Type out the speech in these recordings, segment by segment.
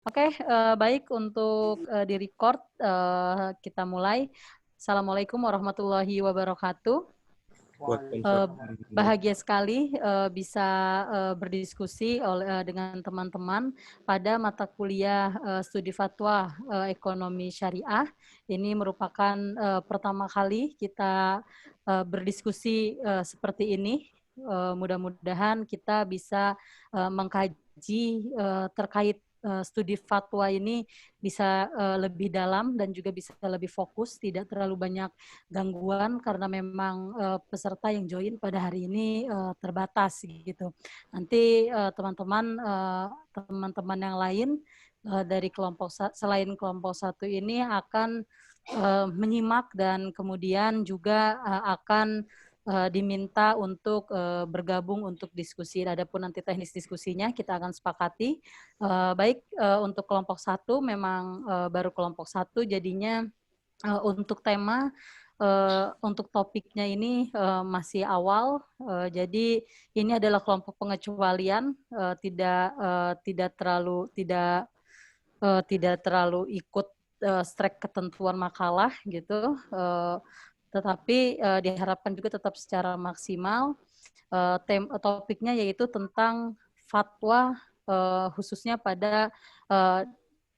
Oke, baik untuk di-record, kita mulai. Assalamualaikum warahmatullahi wabarakatuh. Waalaikumsalam. Bahagia sekali bisa berdiskusi dengan teman-teman pada mata kuliah studi fatwa ekonomi syariah. Ini merupakan pertama kali kita berdiskusi seperti ini. Mudah-mudahan kita bisa mengkaji terkait studi fatwa ini bisa lebih dalam dan juga bisa lebih fokus, tidak terlalu banyak gangguan karena memang peserta yang join pada hari ini terbatas gitu. Nanti teman-teman yang lain dari selain kelompok satu ini akan menyimak dan kemudian juga akan diminta untuk bergabung untuk diskusi. Adapun nanti teknis diskusinya kita akan sepakati. Baik, untuk kelompok satu memang baru kelompok satu, jadinya untuk tema untuk topiknya ini masih awal, jadi ini adalah kelompok pengecualian, tidak terlalu ikut strek ketentuan makalah gitu, tetapi diharapkan juga tetap secara maksimal. Topiknya yaitu tentang fatwa khususnya pada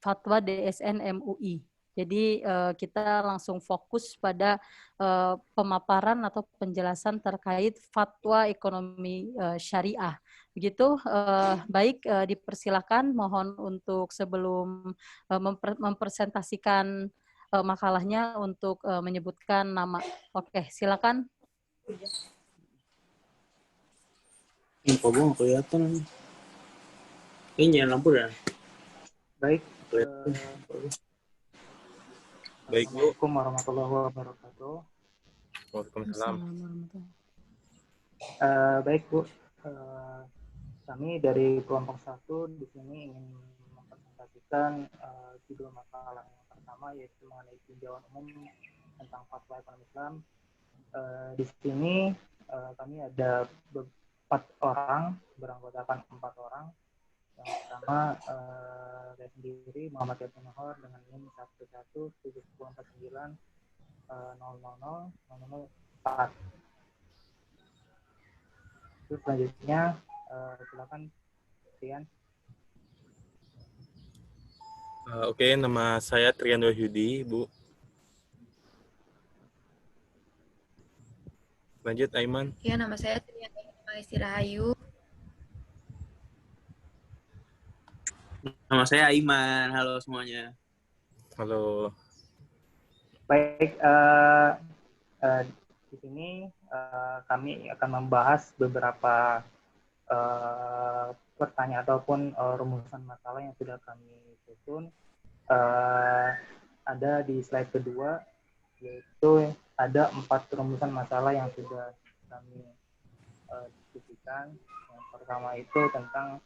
fatwa DSN MUI. Jadi kita langsung fokus pada pemaparan atau penjelasan terkait fatwa ekonomi syariah. Begitu, baik, dipersilakan. Mohon untuk sebelum mempresentasikan makalahnya untuk menyebutkan nama. Oke, silakan. Info bang kelihatan. Ini nyalain lampu dah. Baik. Baik Bu. Assalamualaikum warahmatullahi wabarakatuh. Waalaikumsalam. Baik Bu, kami dari kelompok 1 di sini ingin mempresentasikan judul makalah yang pertama, yaitu mengenai tinjauan umum tentang fatwa ekonomi Islam. Di sini kami ada 4 orang, beranggotakan 4 orang. Yang pertama, saya sendiri Muhammad Yatun Nahor dengan NIM 1174900004. Terus selanjutnya silakan Rian. Oke, nama saya Trian Wahyudi, Bu. Lanjut, Aiman. Ya, nama saya Trian Rahayu. Nama saya Aiman. Halo semuanya. Halo. Baik, di sini kami akan membahas beberapa pertanyaan ataupun rumusan masalah yang sudah kami susun. Ada di slide kedua, yaitu ada 4 rumusan masalah yang sudah kami diskusikan. Yang pertama itu tentang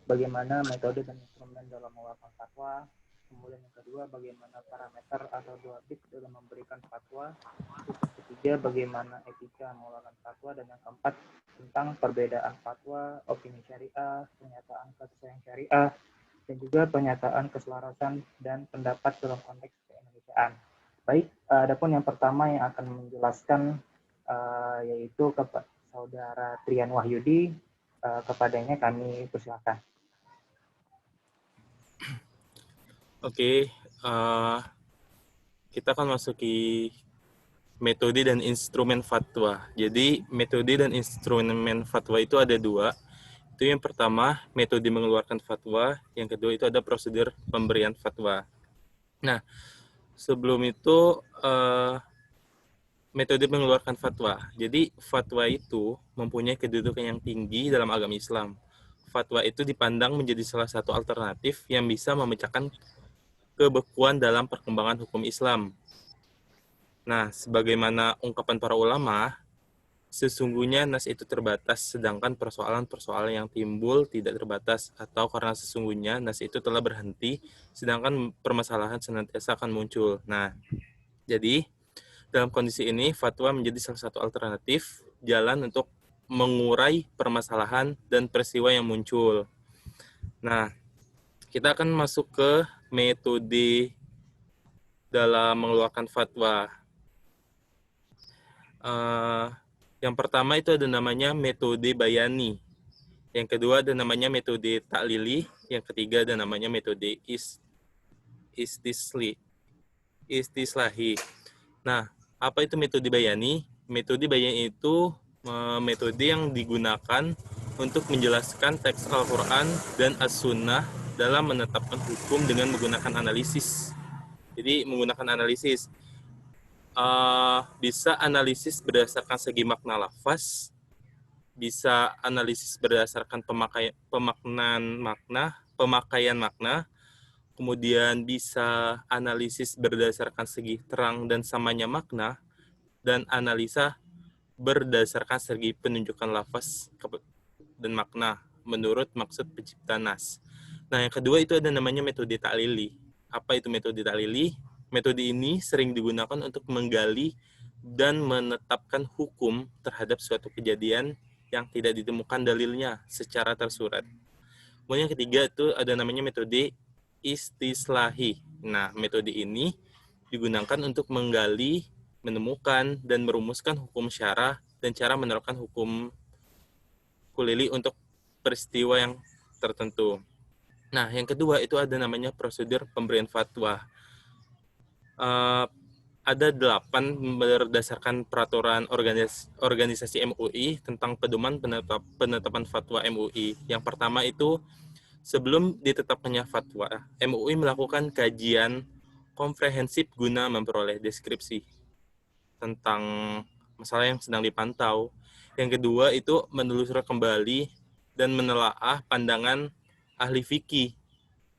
bagaimana metode dan instrumen dalam mengeluarkan fatwa. Kemudian yang kedua, bagaimana parameter atau dua bit dalam memberikan fatwa. Terus yang ketiga, bagaimana etika mengeluarkan fatwa. Dan yang keempat, tentang perbedaan fatwa, opini syariah, pernyataan kesesuaian syariah, dan juga pernyataan keselarasan dan pendapat dalam konteks keindonesiaan. Baik, adapun yang pertama yang akan menjelaskan yaitu saudara Trian Wahyudi, kepadanya kami persilakan. Oke, kita akan masuki metode dan instrumen fatwa. Jadi, metode dan instrumen fatwa itu ada 2. Itu yang pertama, metode mengeluarkan fatwa. Yang kedua itu ada prosedur pemberian fatwa. Nah, sebelum itu, metode mengeluarkan fatwa. Jadi, fatwa itu mempunyai kedudukan yang tinggi dalam agama Islam. Fatwa itu dipandang menjadi salah satu alternatif yang bisa memecahkan kebekuan dalam perkembangan hukum Islam. Nah, sebagaimana ungkapan para ulama, sesungguhnya nas itu terbatas, sedangkan persoalan-persoalan yang timbul tidak terbatas, atau karena sesungguhnya nas itu telah berhenti, sedangkan permasalahan senantiasa akan muncul. Nah, jadi dalam kondisi ini, fatwa menjadi salah satu alternatif jalan untuk mengurai permasalahan dan peristiwa yang muncul. Nah, kita akan masuk ke metode dalam mengeluarkan fatwa. Yang pertama itu ada namanya metode bayani. Yang kedua ada namanya metode taklili. Yang ketiga ada namanya metode istislahi. Nah, apa itu metode bayani? Metode bayani itu metode yang digunakan untuk menjelaskan teks Al-Quran dan As-Sunnah dalam menetapkan hukum dengan menggunakan analisis. Jadi menggunakan analisis, bisa analisis berdasarkan segi makna lafaz, bisa analisis berdasarkan pemakaian makna, kemudian bisa analisis berdasarkan segi terang dan samanya makna, dan analisa berdasarkan segi penunjukan lafaz dan makna menurut maksud pencipta nas. Nah, yang kedua itu ada namanya metode taklili. Apa itu metode taklili? Metode ini sering digunakan untuk menggali dan menetapkan hukum terhadap suatu kejadian yang tidak ditemukan dalilnya secara tersurat. Kemudian yang ketiga itu ada namanya metode istislahi. Nah, metode ini digunakan untuk menggali, menemukan, dan merumuskan hukum syara dan cara menerapkan hukum kulili untuk peristiwa yang tertentu. Nah, yang kedua itu ada namanya prosedur pemberian fatwa. Ada 8 berdasarkan peraturan organisasi MUI tentang pedoman penetapan fatwa MUI. Yang pertama itu, sebelum ditetapkannya fatwa, MUI melakukan kajian komprehensif guna memperoleh deskripsi tentang masalah yang sedang dipantau. Yang kedua itu menelusuri kembali dan menelaah pandangan ahli fikih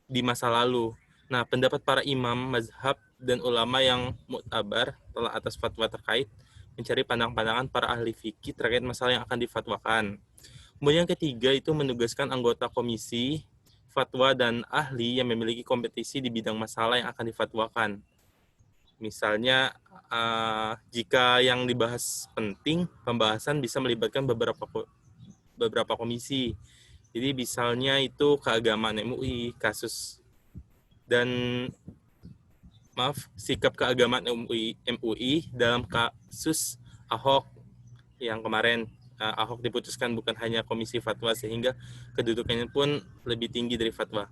di masa lalu. Nah, pendapat para imam, mazhab, dan ulama yang muktabar telah atas fatwa terkait, mencari pandangan-pandangan para ahli fikih terkait masalah yang akan difatwakan. Kemudian yang ketiga itu menugaskan anggota komisi fatwa dan ahli yang memiliki kompetisi di bidang masalah yang akan difatwakan. Misalnya, jika yang dibahas penting, pembahasan bisa melibatkan beberapa komisi. Jadi misalnya itu keagamaan MUI, sikap keagamaan MUI dalam kasus Ahok yang kemarin. Ahok diputuskan bukan hanya komisi fatwa sehingga kedudukannya pun lebih tinggi dari fatwa.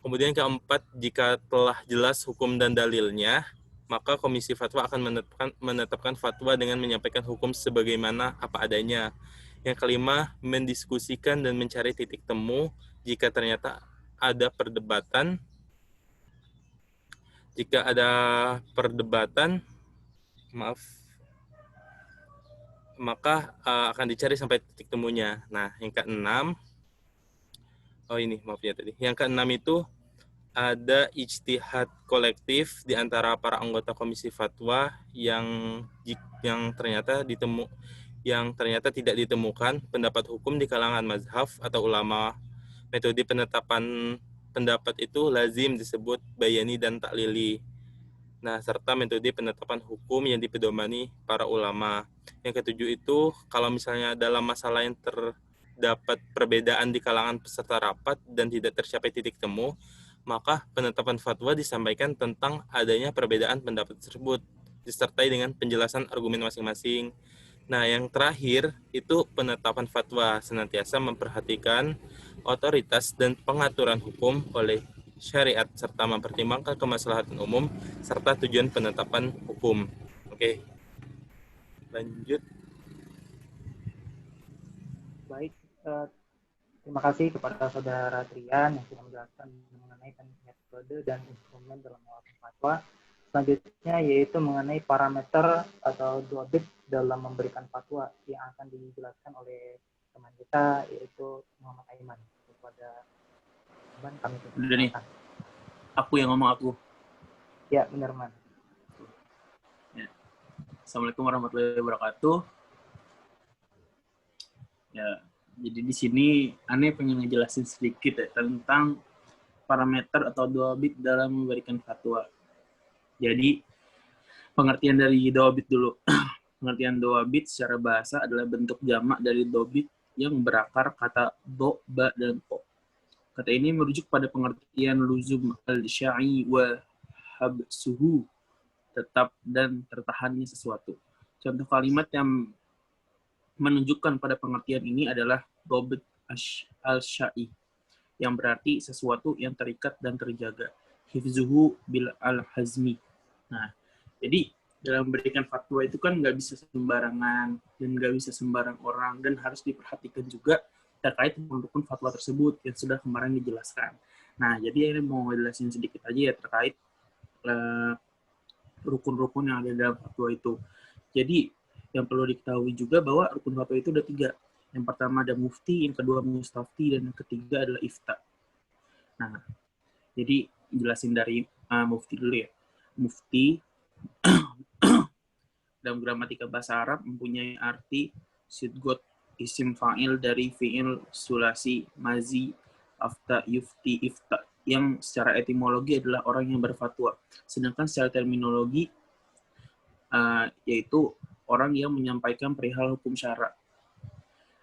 Kemudian keempat, jika telah jelas hukum dan dalilnya, maka komisi fatwa akan menetapkan fatwa dengan menyampaikan hukum sebagaimana apa adanya. Yang kelima, mendiskusikan dan mencari titik temu jika ternyata ada perdebatan. Jika ada perdebatan, maka akan dicari sampai titik temunya. Nah, yang keenam, Yang keenam itu ada ijtihad kolektif di antara para anggota komisi fatwa yang ternyata tidak ditemukan pendapat hukum di kalangan mazhab atau ulama. Metode penetapan pendapat itu lazim disebut bayani dan taklili. Nah, serta metode penetapan hukum yang dipedomani para ulama. Yang ketujuh itu, kalau misalnya dalam masalah yang terdapat perbedaan di kalangan peserta rapat dan tidak tercapai titik temu, maka penetapan fatwa disampaikan tentang adanya perbedaan pendapat tersebut, disertai dengan penjelasan argumen masing-masing. Nah, yang terakhir itu penetapan fatwa senantiasa memperhatikan otoritas dan pengaturan hukum oleh syariat serta mempertimbangkan kemaslahatan umum serta tujuan penetapan hukum. Oke. Lanjut. Baik, terima kasih kepada Saudara Trian yang sudah menjelaskan mengenai metode dan instrumen dalam mengeluarkan fatwa. Selanjutnya yaitu mengenai parameter atau duabit dalam memberikan fatwa yang akan dijelaskan oleh teman kita yaitu Muhammad Aiman. Kepada teman kami Udah nih, aku yang ngomong aku. Ya, benar, Man. Ya. Assalamualaikum warahmatullahi wabarakatuh. Ya, jadi di sini Ane pengen ngejelasin sedikit ya tentang parameter atau duabit dalam memberikan fatwa. Jadi pengertian dari duabit dulu. Pengertian duabit secara bahasa adalah bentuk jamak dari dobit yang berakar kata do, ba, dan po. Kata ini merujuk pada pengertian luzum al-sya'i wa habsuhu, tetap dan tertahannya sesuatu. Contoh kalimat yang menunjukkan pada pengertian ini adalah dobit al-sya'i, yang berarti sesuatu yang terikat dan terjaga. Hifzuhu bil al-hazmi. Nah, jadi dalam memberikan fatwa itu kan nggak bisa sembarangan dan nggak bisa sembarang orang, dan harus diperhatikan juga terkait rukun fatwa tersebut yang sudah kemarin dijelaskan. Nah, jadi ini mau jelasin sedikit aja ya terkait rukun-rukun yang ada dalam fatwa itu. Jadi yang perlu diketahui juga bahwa rukun fatwa itu ada 3. Yang pertama ada mufti, yang kedua mustafti, dan yang ketiga adalah ifta. Nah, jadi jelasin dari mufti dulu ya. Mufti dalam gramatika bahasa Arab mempunyai arti sidgot isim fa'il dari fi'il sulasi mazi afta yufti ifta, yang secara etimologi adalah orang yang berfatwa. Sedangkan secara terminologi yaitu orang yang menyampaikan perihal hukum syara.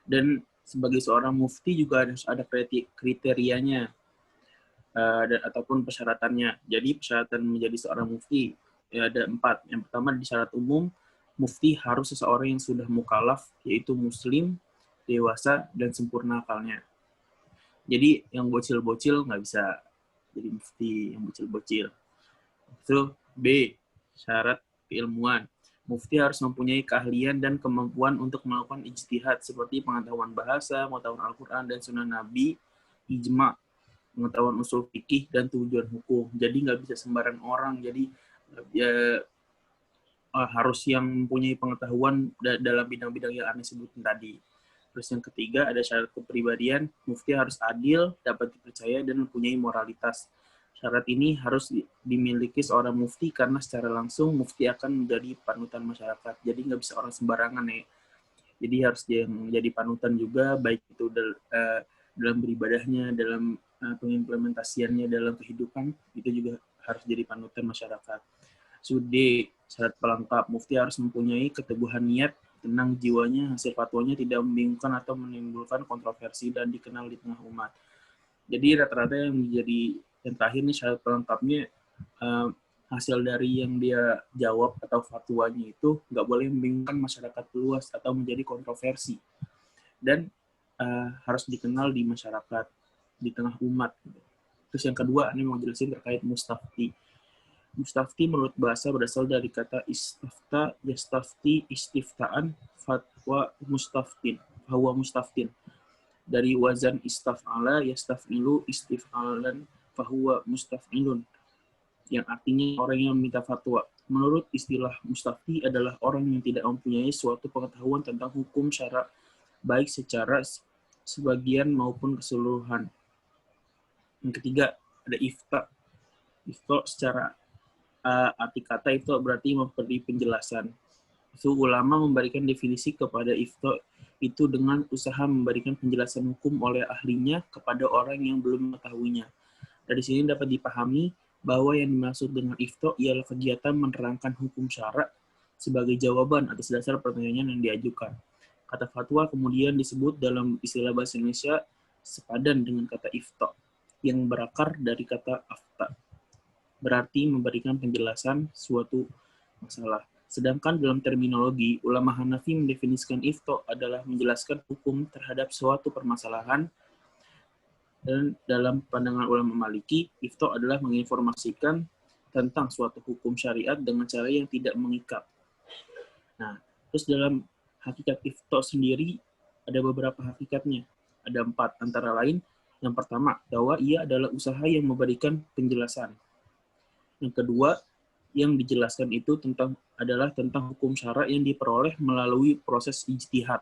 Dan sebagai seorang mufti juga harus ada kriterianya dan ataupun persyaratannya. Jadi persyaratan menjadi seorang mufti ya ada 4. Yang pertama di syarat umum, mufti harus seseorang yang sudah mukallaf, yaitu muslim, dewasa, dan sempurna akalnya. Jadi yang bocil-bocil nggak bisa jadi mufti, yang bocil-bocil. Itu B, syarat keilmuan. Mufti harus mempunyai keahlian dan kemampuan untuk melakukan ijtihad seperti pengetahuan bahasa, pengetahuan Al-Quran dan Sunnah Nabi, ijma, pengetahuan usul fikih, dan tujuan hukum. Jadi nggak bisa sembarang orang. Jadi harus yang mempunyai pengetahuan dalam bidang-bidang yang Anda sebutin tadi. Terus yang ketiga ada syarat kepribadian. Mufti harus adil, dapat dipercaya, dan mempunyai moralitas. Syarat ini harus dimiliki seorang mufti karena secara langsung mufti akan menjadi panutan masyarakat. Jadi nggak bisa orang sembarangan ya. Jadi harus dia menjadi panutan juga, baik itu dalam beribadahnya, dalam pengimplementasiannya dalam kehidupan, itu juga harus jadi panutan masyarakat. Sudi, syarat pelengkap. Mufti harus mempunyai keteguhan niat, tenang jiwanya, hasil fatwanya tidak membingungkan atau menimbulkan kontroversi dan dikenal di tengah umat. Jadi rata-rata yang terakhir nih syarat pelengkapnya, hasil dari yang dia jawab atau fatwanya itu nggak boleh membingungkan masyarakat luas atau menjadi kontroversi, dan harus dikenal di masyarakat, di tengah umat. Terus yang kedua, ini mau jelasin terkait mustafti. Mustafti menurut bahasa berasal dari kata istafta, yastafti, istiftaan, fatwa mustaftin, bahwa mustaftin. Dari wazan istaf'ala, yastaf'ilu, istif'alan, fahuwa mustaf'ilun, yang artinya orang yang meminta fatwa. Menurut istilah mustafti adalah orang yang tidak mempunyai suatu pengetahuan tentang hukum syara, baik secara sebagian maupun keseluruhan. Yang ketiga ada ifta. Ifta secara arti kata ifta berarti memberi penjelasan. Itu ulama memberikan definisi kepada ifta itu dengan usaha memberikan penjelasan hukum oleh ahlinya kepada orang yang belum mengetahuinya. Dari sini dapat dipahami bahwa yang dimaksud dengan ifta ialah kegiatan menerangkan hukum syara sebagai jawaban atas dasar pertanyaan yang diajukan. Kata fatwa kemudian disebut dalam istilah bahasa Indonesia sepadan dengan kata ifta, yang berakar dari kata afta, berarti memberikan penjelasan suatu masalah. Sedangkan dalam terminologi, ulama Hanafi mendefinisikan ifta adalah menjelaskan hukum terhadap suatu permasalahan, dan dalam pandangan ulama Maliki, ifta adalah menginformasikan tentang suatu hukum syariat dengan cara yang tidak mengikat. Nah, terus dalam hakikat ifta sendiri ada beberapa hakikatnya. Ada 4, antara lain yang pertama, bahwa ia adalah usaha yang memberikan penjelasan. Yang kedua, yang dijelaskan itu adalah tentang hukum syara yang diperoleh melalui proses ijtihad.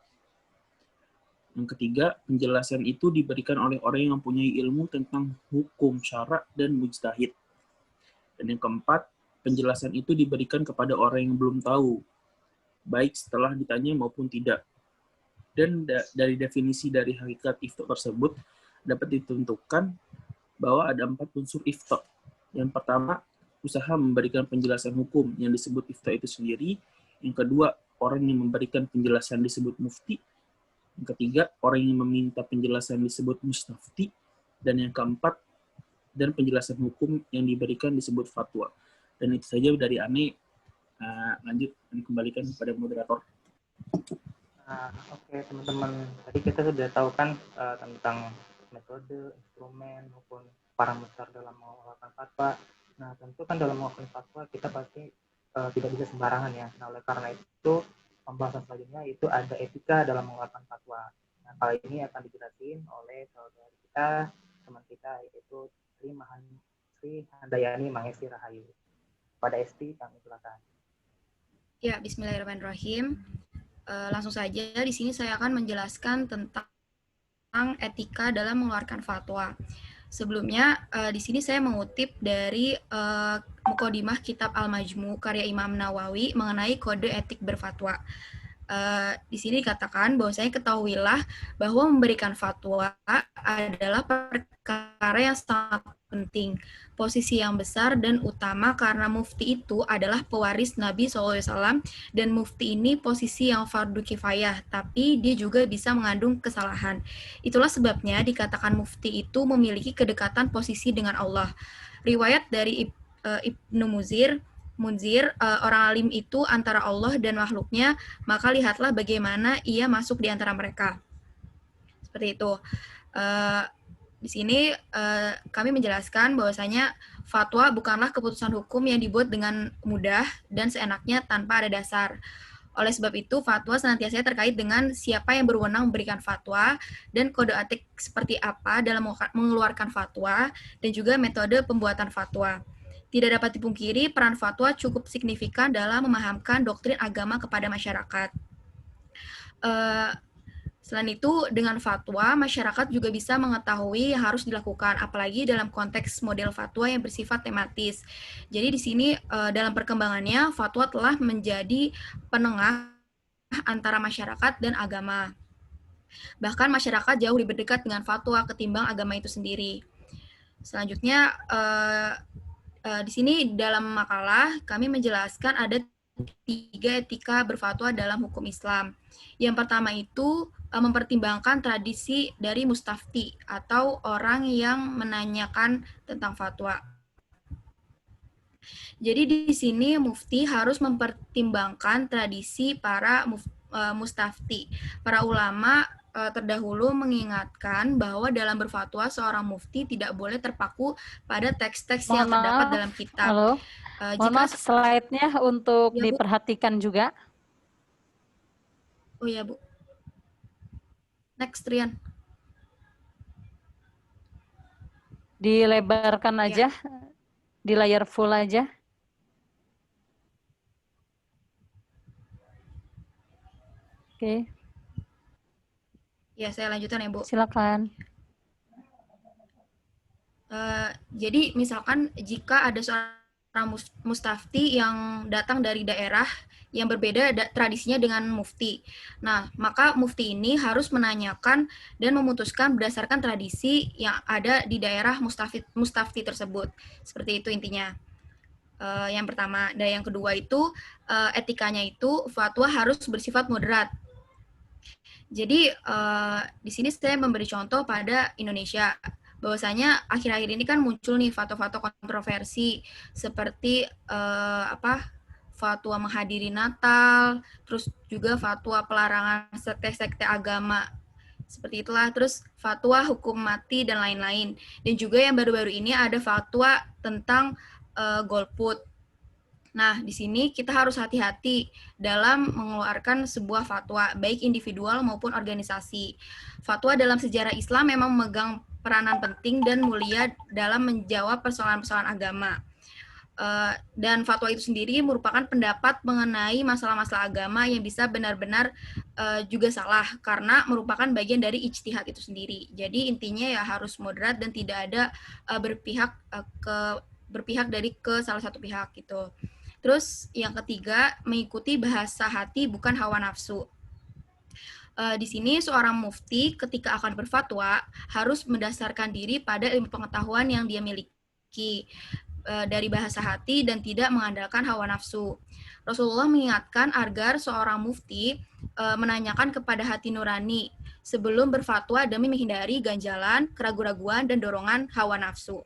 Yang ketiga, penjelasan itu diberikan oleh orang yang mempunyai ilmu tentang hukum syara dan mujtahid. Dan yang keempat, penjelasan itu diberikan kepada orang yang belum tahu, baik setelah ditanya maupun tidak. Dan dari definisi dari hakikat ifta tersebut dapat ditentukan bahwa ada 4 unsur ifta. Yang pertama, usaha memberikan penjelasan hukum yang disebut ifta itu sendiri. Yang kedua, orang yang memberikan penjelasan disebut mufti. Yang ketiga, orang yang meminta penjelasan disebut mustafti. Dan yang keempat, dan penjelasan hukum yang diberikan disebut fatwa. Dan itu saja dari Ani. Lanjut, Ani kembalikan kepada moderator. Oke, teman-teman. Tadi kita sudah tahu kan tentang metode, instrumen, maupun parameter dalam mengeluarkan fatwa. Nah, tentu kan dalam mengeluarkan fatwa kita pasti tidak bisa sembarangan ya. Nah, oleh karena itu, pembahasan selanjutnya itu ada etika dalam mengeluarkan fatwa. Nah, kali ini akan dijelasin oleh saudara kita, teman kita, yaitu Sri Handayani Mahesi Rahayu. Pada Esti, kami silakan. Ya, bismillahirrahmanirrahim. Langsung saja di sini saya akan menjelaskan tentang etika dalam mengeluarkan fatwa. Sebelumnya di sini saya mengutip dari Muqaddimah Kitab Al-Majmu karya Imam Nawawi mengenai kode etik berfatwa. Di sini dikatakan bahwasanya ketahuilah bahwa memberikan fatwa adalah perkara yang sangat penting, posisi yang besar dan utama karena mufti itu adalah pewaris Nabi SAW dan mufti ini posisi yang fardu kifayah, tapi dia juga bisa mengandung kesalahan. Itulah sebabnya dikatakan mufti itu memiliki kedekatan posisi dengan Allah. Riwayat dari Ibnu Munzir, orang alim itu antara Allah dan makhluknya, maka lihatlah bagaimana ia masuk di antara mereka. Seperti itu. Di sini kami menjelaskan bahwasanya fatwa bukanlah keputusan hukum yang dibuat dengan mudah dan seenaknya tanpa ada dasar. Oleh sebab itu, fatwa senantiasa terkait dengan siapa yang berwenang memberikan fatwa dan kode etik seperti apa dalam mengeluarkan fatwa dan juga metode pembuatan fatwa. Tidak dapat dipungkiri, peran fatwa cukup signifikan dalam memahamkan doktrin agama kepada masyarakat. Selain itu, dengan fatwa, masyarakat juga bisa mengetahui yang harus dilakukan, apalagi dalam konteks model fatwa yang bersifat tematis. Jadi di sini, dalam perkembangannya, fatwa telah menjadi penengah antara masyarakat dan agama. Bahkan masyarakat jauh lebih dekat dengan fatwa ketimbang agama itu sendiri. Selanjutnya, di sini dalam makalah kami menjelaskan ada 3 etika berfatwa dalam hukum Islam. Yang pertama itu mempertimbangkan tradisi dari mustafti atau orang yang menanyakan tentang fatwa. Jadi di sini mufti harus mempertimbangkan tradisi para mustafti. Para ulama terdahulu mengingatkan bahwa dalam berfatwa seorang mufti tidak boleh terpaku pada teks-teks yang terdapat dalam kitab. Halo. Mohon maaf, slide-nya untuk ya, diperhatikan juga. Oh ya, Bu. Next, Rian. Dilebarkan aja, di layar full aja. Oke. Ya, saya lanjutkan ya, Bu. Silakan. Jadi, misalkan jika ada seorang mustafti yang datang dari daerah yang berbeda tradisinya dengan mufti. Nah, maka mufti ini harus menanyakan dan memutuskan berdasarkan tradisi yang ada di daerah mustafti tersebut. Seperti itu intinya. Yang pertama. Dan yang kedua itu, etikanya itu fatwa harus bersifat moderat. Jadi, di sini saya memberi contoh pada Indonesia. Bahwasanya akhir-akhir ini kan muncul nih fatwa-fatwa kontroversi seperti fatwa menghadiri Natal, terus juga fatwa pelarangan sekte-sekte agama. Seperti itulah, terus fatwa hukum mati dan lain-lain. Dan juga yang baru-baru ini ada fatwa tentang golput. Nah, di sini kita harus hati-hati dalam mengeluarkan sebuah fatwa, baik individual maupun organisasi. Fatwa dalam sejarah Islam memang memegang peranan penting dan mulia dalam menjawab persoalan-persoalan agama. Dan fatwa itu sendiri merupakan pendapat mengenai masalah-masalah agama yang bisa benar-benar juga salah, karena merupakan bagian dari ijtihad itu sendiri. Jadi intinya ya harus moderat dan tidak ada berpihak dari ke salah satu pihak gitu. Terus yang ketiga, mengikuti bahasa hati bukan hawa nafsu. Di sini seorang mufti ketika akan berfatwa harus mendasarkan diri pada ilmu pengetahuan yang dia miliki dari bahasa hati dan tidak mengandalkan hawa nafsu. Rasulullah mengingatkan agar seorang mufti menanyakan kepada hati nurani sebelum berfatwa demi menghindari ganjalan, keraguan-raguan, dan dorongan hawa nafsu.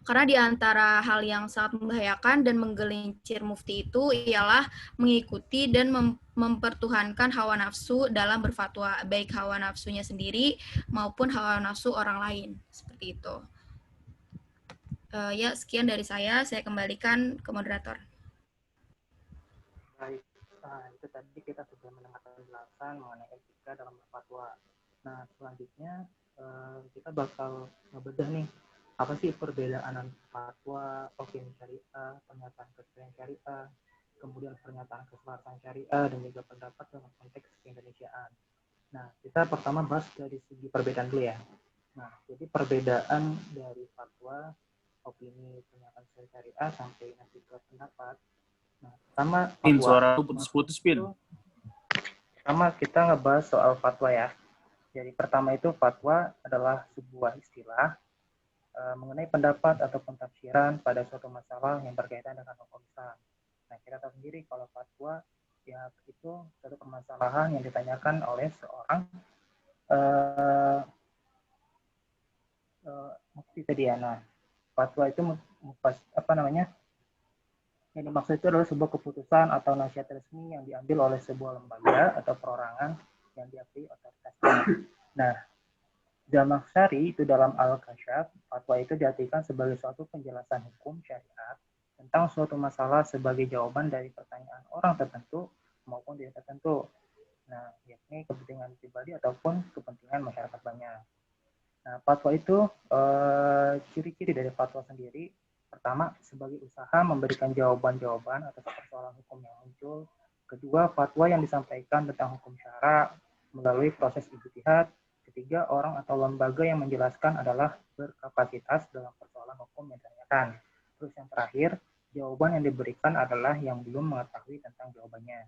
Karena di antara hal yang sangat membahayakan dan menggelincir mufti itu ialah mengikuti dan mempertuhankan hawa nafsu dalam berfatwa, baik hawa nafsunya sendiri maupun hawa nafsu orang lain. Seperti itu. Ya, sekian dari saya kembalikan ke moderator. Baik, itu tadi kita sudah mendengarkan penjelasan mengenai etika dalam berfatwa. Nah, selanjutnya kita bakal ngebedah nih, apa sih perbedaan fatwa, opini syariah, pernyataan kesesuaian syariah, kemudian pernyataan keselarasan syariah, dan juga pendapat dalam konteks keindonesiaan. Nah, kita pertama bahas dari segi perbedaan dulu ya. Nah, jadi perbedaan dari fatwa, opini, pernyataan kesesuaian syariah, sampai nanti ke pendapat. Nah, pertama fatwa. Suara putus-putus, Pin. Pertama kita ngebahas soal fatwa ya. Jadi pertama itu fatwa adalah sebuah istilah mengenai pendapat ataupun tafsiran pada suatu masalah yang berkaitan dengan hukum Islam. Nah, kita tahu sendiri kalau fatwa ya itu suatu permasalahan yang ditanyakan oleh seorang mufti tadi ya. Nah, fatwa itu apa namanya? Yang dimaksud itu adalah sebuah keputusan atau nasihat resmi yang diambil oleh sebuah lembaga atau perorangan yang diakui otoritasnya. Nah, Zamakhsyari itu dalam Al-Kashaf, fatwa itu diartikan sebagai suatu penjelasan hukum syariat tentang suatu masalah sebagai jawaban dari pertanyaan orang tertentu maupun tidak tertentu. Nah, yakni kepentingan pribadi ataupun kepentingan masyarakat banyak. Nah, fatwa itu ciri-ciri dari fatwa sendiri. Pertama, sebagai usaha memberikan jawaban-jawaban atas persoalan hukum yang muncul. Kedua, fatwa yang disampaikan tentang hukum syara melalui proses ijtihad. Ketiga, orang atau lembaga yang menjelaskan adalah berkapasitas dalam persoalan hukum yang ditanyakan. Terus yang terakhir, jawaban yang diberikan adalah yang belum mengetahui tentang jawabannya.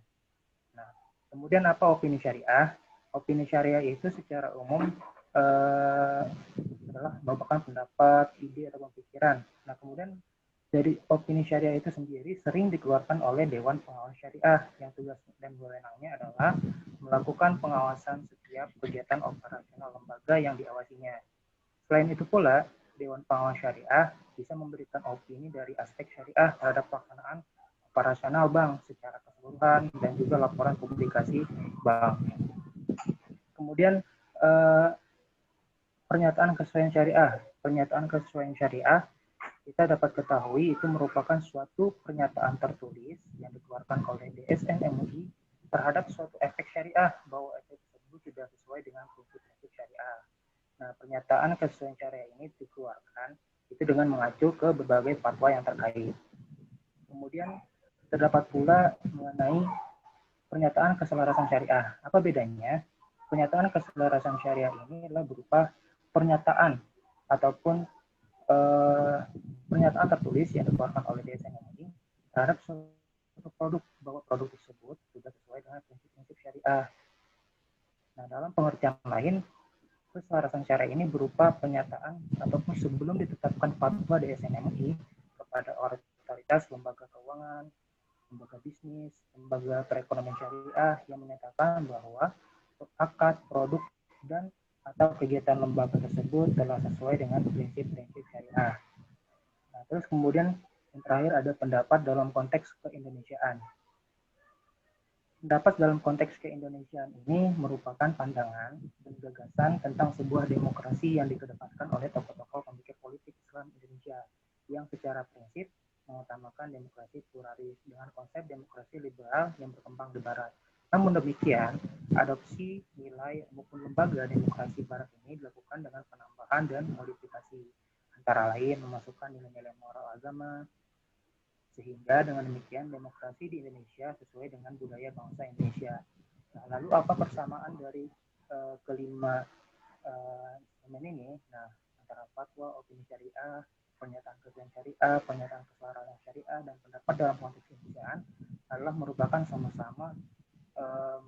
Nah, kemudian apa opini syariah? Opini syariah itu secara umum adalah merupakan pendapat, ide, atau pemikiran. Nah, kemudian dari opini syariah itu sendiri sering dikeluarkan oleh Dewan Pengawas Syariah yang tugas dan wewenangnya adalah melakukan pengawasan setiap kegiatan operasional lembaga yang diawasinya. Selain itu pula, Dewan Pengawas Syariah bisa memberikan opini dari aspek syariah terhadap pelaksanaan operasional bank secara keseluruhan dan juga laporan publikasi bank. Kemudian pernyataan kesesuaian syariah. Pernyataan kesesuaian syariah kita dapat ketahui itu merupakan suatu pernyataan tertulis yang dikeluarkan oleh DSN MUI terhadap suatu efek syariah bahwa efek tersebut sudah sesuai dengan prinsip-prinsip syariah. Nah, pernyataan kesesuaian syariah ini dikeluarkan itu dengan mengacu ke berbagai fatwa yang terkait. Kemudian terdapat pula mengenai pernyataan keselarasan syariah. Apa bedanya? Pernyataan keselarasan syariah ini adalah berupa pernyataan ataupun pernyataan tertulis yang dikeluarkan oleh DSN MUI terhadap suatu produk bahwa produk tersebut sudah sesuai dengan prinsip-prinsip syariah. Nah, dalam pengertian lain, keselarasan syariah ini berupa pernyataan ataupun sebelum ditetapkan fatwa DSN MUI kepada otoritas lembaga keuangan, lembaga bisnis, lembaga perekonomian syariah yang menyatakan bahwa akad, produk, dan atau kegiatan lembaga tersebut telah sesuai dengan prinsip-prinsip syariah. Nah, terus kemudian yang terakhir ada pendapat dalam konteks keindonesiaan. Pendapat dalam konteks keindonesiaan ini merupakan pandangan dan gagasan tentang sebuah demokrasi yang dikedepankan oleh tokoh-tokoh pemikir politik Islam Indonesia yang secara prinsip mengutamakan demokrasi pluralis dengan konsep demokrasi liberal yang berkembang di Barat. Namun demikian, adopsi nilai maupun lembaga demokrasi Barat ini dilakukan dengan penambahan dan modifikasi, antara lain memasukkan nilai-nilai moral agama, sehingga dengan demikian demokrasi di Indonesia sesuai dengan budaya bangsa Indonesia. Nah, lalu apa persamaan dari kelima instrumen ini? Nah, antara fatwa, opini syariah, pernyataan kesesuaian syariah, pernyataan keselarasan syariah, dan pendapat dalam konteks keindonesiaan adalah merupakan sama-sama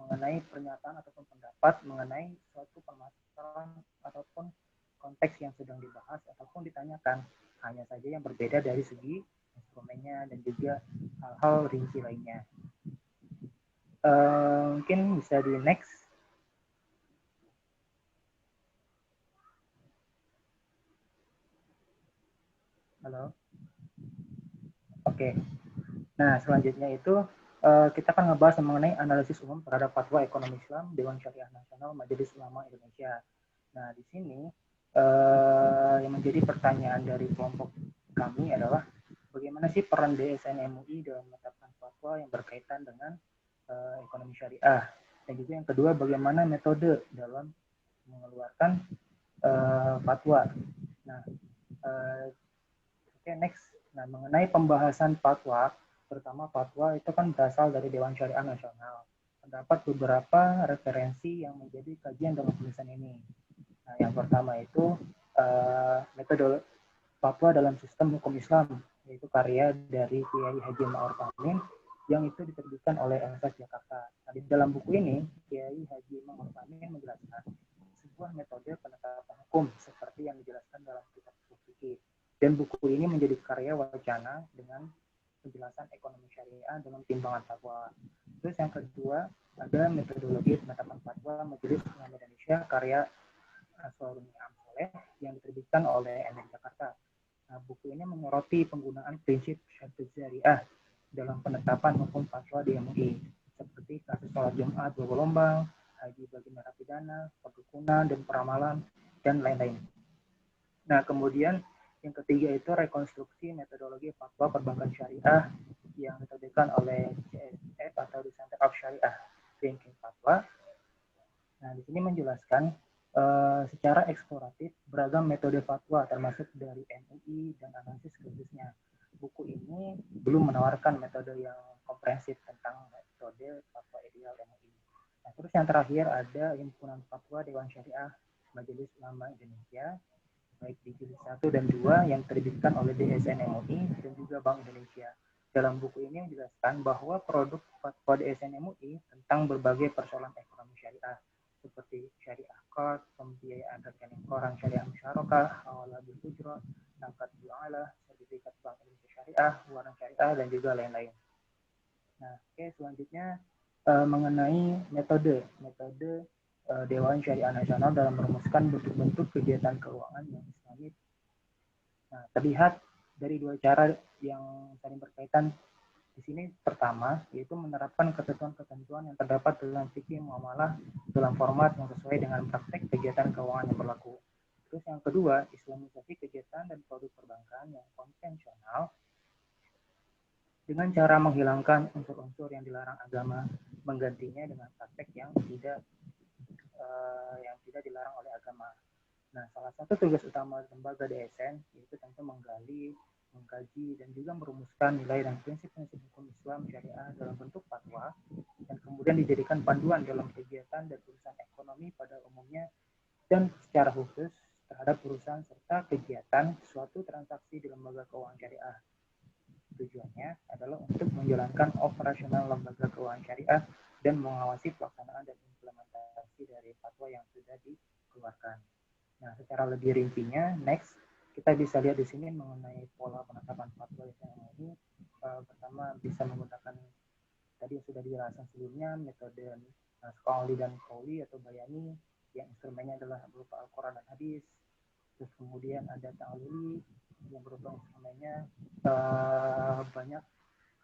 mengenai pernyataan ataupun pendapat mengenai suatu permasalahan ataupun konteks yang sedang dibahas ataupun ditanyakan. Hanya saja yang berbeda dari segi instrumennya dan juga hal-hal rinci lainnya. Mungkin bisa di next. Halo. Oke. Nah, selanjutnya itu kita akan ngebahas mengenai analisis umum terhadap fatwa ekonomi Islam Dewan Syariah Nasional Majelis Ulama Indonesia. Nah, di sini yang menjadi pertanyaan dari kelompok kami adalah bagaimana sih peran DSN MUI dalam menetapkan fatwa yang berkaitan dengan ekonomi syariah, dan juga yang kedua bagaimana metode dalam mengeluarkan fatwa. Nah, oke, next. Nah, mengenai pembahasan fatwa, terutama fatwa itu kan berasal dari Dewan Syariah Nasional. Terdapat beberapa referensi yang menjadi kajian dalam tulisan ini. Nah, yang pertama itu metode fatwa dalam sistem hukum Islam, yaitu karya dari Kiai Haji Ma'ruf Amin yang itu diterbitkan oleh Universitas Jakarta. Nah, di dalam buku ini, Kiai Haji Ma'ruf Amin menjelaskan sebuah metode penetapan hukum seperti yang dijelaskan dalam kitab fikih. Dan buku ini menjadi karya wacana dengan penjelasan ekonomi syariah dengan timbangan fatwa. Terus yang kedua, ada metodologi penetapan fatwa Majelis Ulama Indonesia karya Aswaruni Amsoleh yang diterbitkan oleh MUI Jakarta. Nah, buku ini menyoroti penggunaan prinsip syartu syariah dalam penetapan hukum fatwa di MUI, seperti kasus sholat Jumat 2 gelombang, haji bagi narapidana, perdukunan dan peramalan, dan lain-lain. Nah, kemudian yang ketiga itu rekonstruksi metodologi fatwa perbankan syariah yang diterbitkan oleh CSF atau di Center of Syariah Thinking Fatwa. Nah, di sini menjelaskan secara eksploratif beragam metode fatwa termasuk dari MUI dan analisis khususnya. Buku ini belum menawarkan metode yang komprehensif tentang metode fatwa ideal MUI. Nah, terus yang terakhir ada himpunan fatwa Dewan Syariah Majelis Ulama Indonesia baik di jilid 1 dan 2 yang diterbitkan oleh DSN MUI dan juga Bank Indonesia. Dalam buku ini menjelaskan bahwa produk fatwa DSN MUI tentang berbagai persoalan ekonomi syariah seperti syariah qard, pembiayaan rekening koran syariah musyarakah, hawalah bil ujrah, zakat ju'alah, sertifikat Bank Indonesia syariah, warna syariah, dan juga lain-lain. Nah, oke, selanjutnya mengenai metode Dewan Syariah Nasional dalam merumuskan bentuk-bentuk kegiatan keuangan yang Islami. Nah, terlihat dari dua cara yang saling berkaitan di sini. Pertama, yaitu menerapkan ketentuan-ketentuan yang terdapat dalam fikih muamalah dalam format yang sesuai dengan praktek kegiatan keuangan yang berlaku. Terus yang kedua, islamisasi kegiatan dan produk perbankan yang konvensional dengan cara menghilangkan unsur-unsur yang dilarang agama, menggantinya dengan praktek yang tidak dilarang oleh agama. Nah, salah satu tugas utama lembaga DSN yaitu tentu menggali, mengkaji, dan juga merumuskan nilai dan prinsip-prinsip hukum Islam syariah dalam bentuk fatwa, dan kemudian dijadikan panduan dalam kegiatan dan urusan ekonomi pada umumnya, dan secara khusus terhadap urusan serta kegiatan suatu transaksi di lembaga keuangan syariah. Tujuannya adalah untuk menjalankan operasional lembaga keuangan syariah dan mengawasi pelaksanaan dan implementasi dari fatwa yang sudah dikeluarkan. Nah, secara lebih rincinya, next kita bisa lihat di sini mengenai pola penetapan fatwa ini. Pertama bisa menggunakan tadi yang sudah dijelaskan sebelumnya metode Qauli dan Qauli atau Bayani yang instrumennya adalah berupa Al-Quran dan Hadis. Terus kemudian ada Ta'lili yang berupa instrumennya banyak,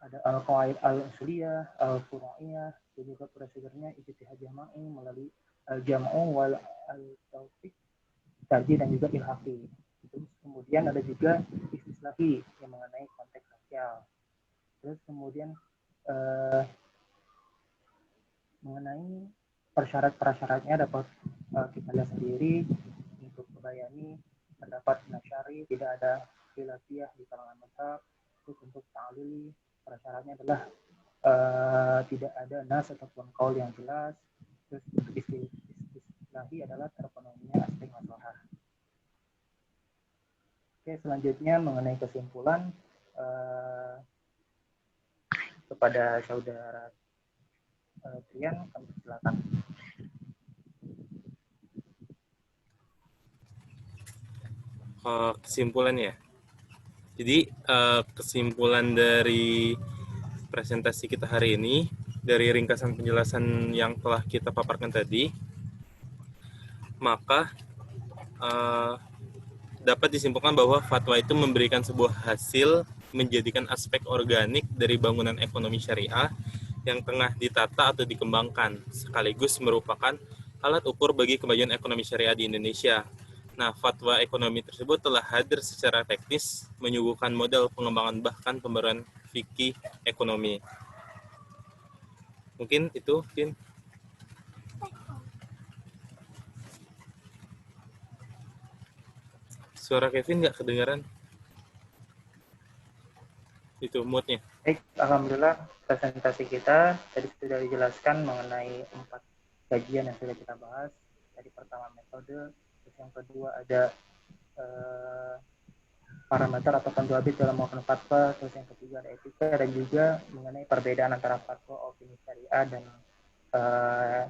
ada Al-Qawaid Al-Usuliyah, Al-Furu'iyah, dan juga prosedurnya ijtihad jama'i melalui Al-Jam'u wal Al-Taufiq, Tarjih, dan juga Ilhaqi. Terus kemudian ada juga Istislahi yang mengenai konteks sosial. Terus kemudian mengenai persyarat-persyaratnya dapat kita lihat sendiri. Untuk Bayani terdapat nasyari, tidak ada khilafiyah di kalangan mazhab. Terus untuk Ta'lili persyaratnya adalah tidak ada nas ataupun qaul yang jelas. Terus untuk Istislahi adalah terpenuhinya aspek maslahah. Oke, selanjutnya mengenai kesimpulan kepada saudara Trian, kami silakan. Kesimpulannya. Jadi kesimpulan dari presentasi kita hari ini, dari ringkasan penjelasan yang telah kita paparkan tadi, maka dapat disimpulkan bahwa fatwa itu memberikan sebuah hasil menjadikan aspek organik dari bangunan ekonomi syariah yang tengah ditata atau dikembangkan, sekaligus merupakan alat ukur bagi kemajuan ekonomi syariah di Indonesia. Nah, fatwa ekonomi tersebut telah hadir secara teknis, menyuguhkan model pengembangan bahkan pembaruan fikih ekonomi. Mungkin itu, Vin. Suara Kevin nggak kedengaran. Itu moodnya. Baik, alhamdulillah presentasi kita tadi sudah dijelaskan mengenai 4 kajian yang sudah kita bahas. Tadi pertama metode, terus yang kedua ada parameter atau pendua dalam melakukan fatwa, terus yang ketiga ada etika, dan juga mengenai perbedaan antara fatwa opini syariah dan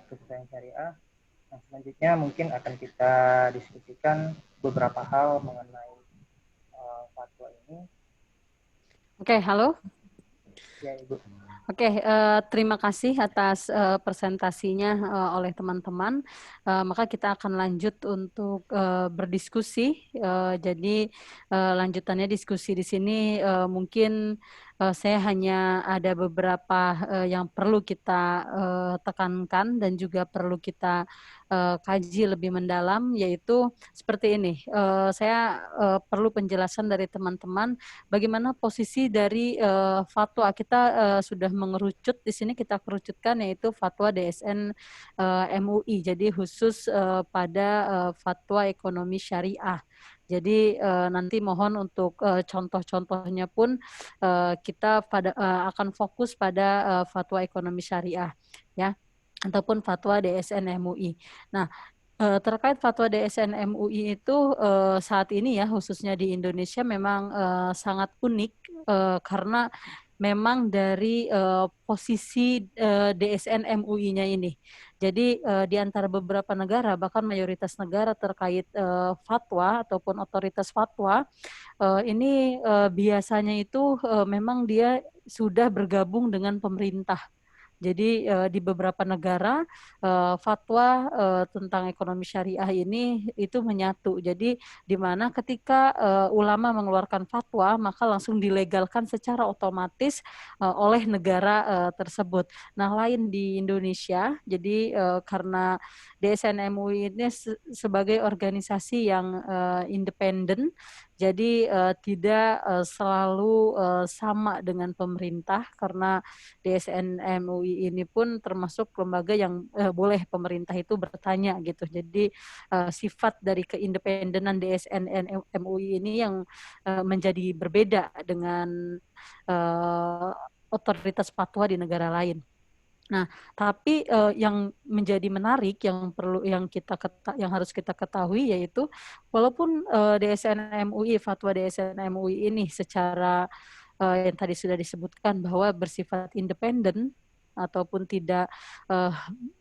kesesuaian syariah. Nah, selanjutnya mungkin akan kita diskusikan beberapa hal mengenai fatwa ini. Oke, halo. Ya, Ibu. Oke, terima kasih atas presentasinya oleh teman-teman. Maka kita akan lanjut untuk berdiskusi. Jadi lanjutannya diskusi di sini mungkin saya hanya ada beberapa yang perlu kita tekankan dan juga perlu kita kaji lebih mendalam, yaitu seperti ini. Saya perlu penjelasan dari teman-teman bagaimana posisi dari fatwa. Kita sudah mengerucut di sini, kita kerucutkan yaitu fatwa DSN MUI. Jadi khusus pada fatwa ekonomi syariah. Jadi nanti mohon untuk contoh-contohnya pun kita akan fokus pada fatwa ekonomi syariah, ya, ataupun fatwa DSN MUI. Nah, terkait fatwa DSN MUI itu saat ini ya, khususnya di Indonesia memang sangat unik karena memang dari posisi DSN MUI-nya ini. Jadi di antara beberapa negara, bahkan mayoritas negara terkait fatwa ataupun otoritas fatwa, ini biasanya itu memang dia sudah bergabung dengan pemerintah. Jadi di beberapa negara fatwa tentang ekonomi syariah ini itu menyatu. Jadi di mana ketika ulama mengeluarkan fatwa maka langsung dilegalkan secara otomatis oleh negara tersebut. Nah, lain di Indonesia. Jadi karena DSN MUI ini sebagai organisasi yang independen, jadi tidak selalu sama dengan pemerintah, karena DSN MUI ini pun termasuk lembaga yang boleh pemerintah itu bertanya gitu. Jadi sifat dari keindependenan DSN MUI ini yang menjadi berbeda dengan otoritas fatwa di negara lain. Nah, tapi yang menjadi menarik, yang harus kita ketahui yaitu walaupun DSN MUI, fatwa DSN MUI ini secara yang tadi sudah disebutkan bahwa bersifat independen ataupun tidak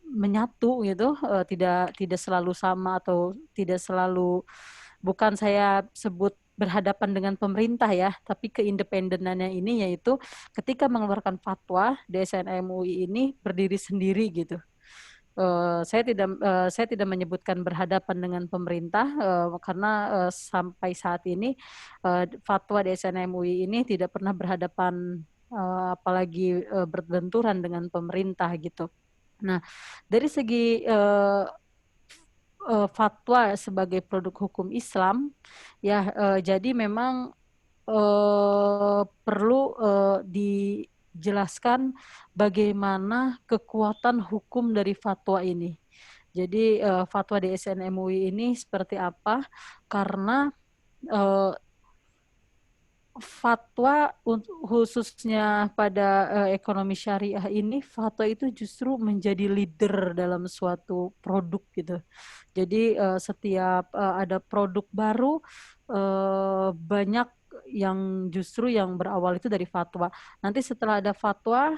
menyatu gitu, tidak selalu sama atau tidak selalu, bukan saya sebut berhadapan dengan pemerintah ya, tapi keindependenannya ini yaitu ketika mengeluarkan fatwa DSN MUI ini berdiri sendiri gitu. Saya tidak menyebutkan berhadapan dengan pemerintah karena sampai saat ini fatwa DSN MUI ini tidak pernah berhadapan apalagi berbenturan dengan pemerintah gitu. Nah, dari segi fatwa sebagai produk hukum Islam, ya, jadi memang perlu dijelaskan bagaimana kekuatan hukum dari fatwa ini. Jadi fatwa DSN MUI ini seperti apa? Karena fatwa khususnya pada ekonomi syariah ini, fatwa itu justru menjadi leader dalam suatu produk gitu. Jadi setiap ada produk baru, banyak yang justru yang berawal itu dari fatwa. Nanti setelah ada fatwa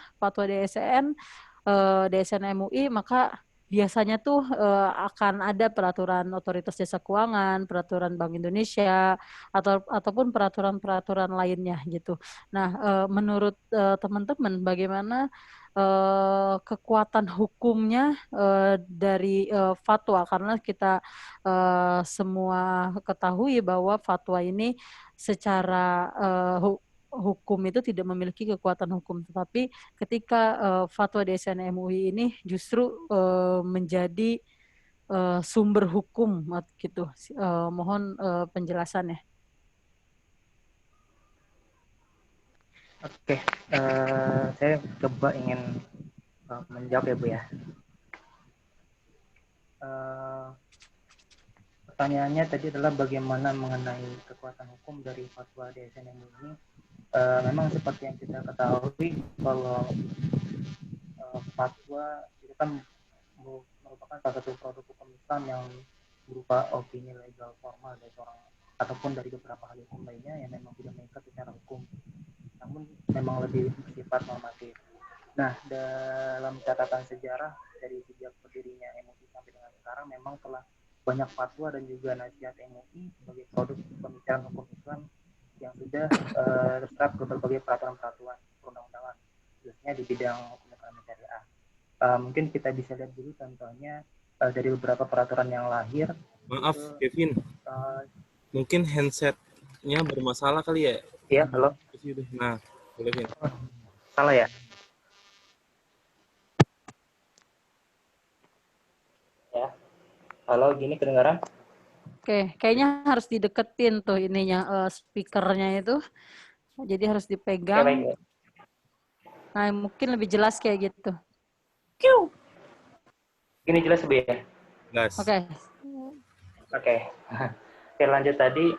DSN MUI, maka biasanya tuh akan ada peraturan Otoritas Jasa Keuangan, peraturan Bank Indonesia, ataupun peraturan-peraturan lainnya gitu. Nah, menurut teman-teman bagaimana kekuatan hukumnya dari fatwa, karena kita semua ketahui bahwa fatwa ini secara hukum itu tidak memiliki kekuatan hukum, tetapi ketika fatwa DSN MUI ini justru menjadi sumber hukum gitu. Mohon penjelasannya. Oke, saya coba ingin menjawab ya Bu ya. Pertanyaannya tadi adalah bagaimana mengenai kekuatan hukum dari fatwa DSN MUI ini. Memang seperti yang kita ketahui kalau fatwa itu kan merupakan salah satu produk hukum Islam yang berupa opini legal formal dari seorang ataupun dari beberapa ahli hukum lainnya yang memang tidak mengikat secara hukum, namun memang lebih bersifat normatif. Nah, dalam catatan sejarah dari sejak berdirinya MUI sampai dengan sekarang memang telah banyak fatwa dan juga nasihat MUI sebagai produk pemikiran hukum Islam yang sudah terserap ke berbagai peraturan-peraturan perundang-undangan, khususnya di bidang hukum ekonomi syariah. Mungkin kita bisa lihat dulu contohnya dari beberapa peraturan yang lahir. Maaf, Kevin. Mungkin handsetnya bermasalah kali ya? Iya, halo. Nah, boleh Vin. Salah ya? Ya. Halo, gini kedengaran? Oke, kayaknya harus dideketin tuh ininya speakernya itu. Jadi harus dipegang. Oke, baik. Nah, mungkin lebih jelas kayak gitu. Gini jelas Bu ya? Jelas. Oke. Oke, lanjut tadi.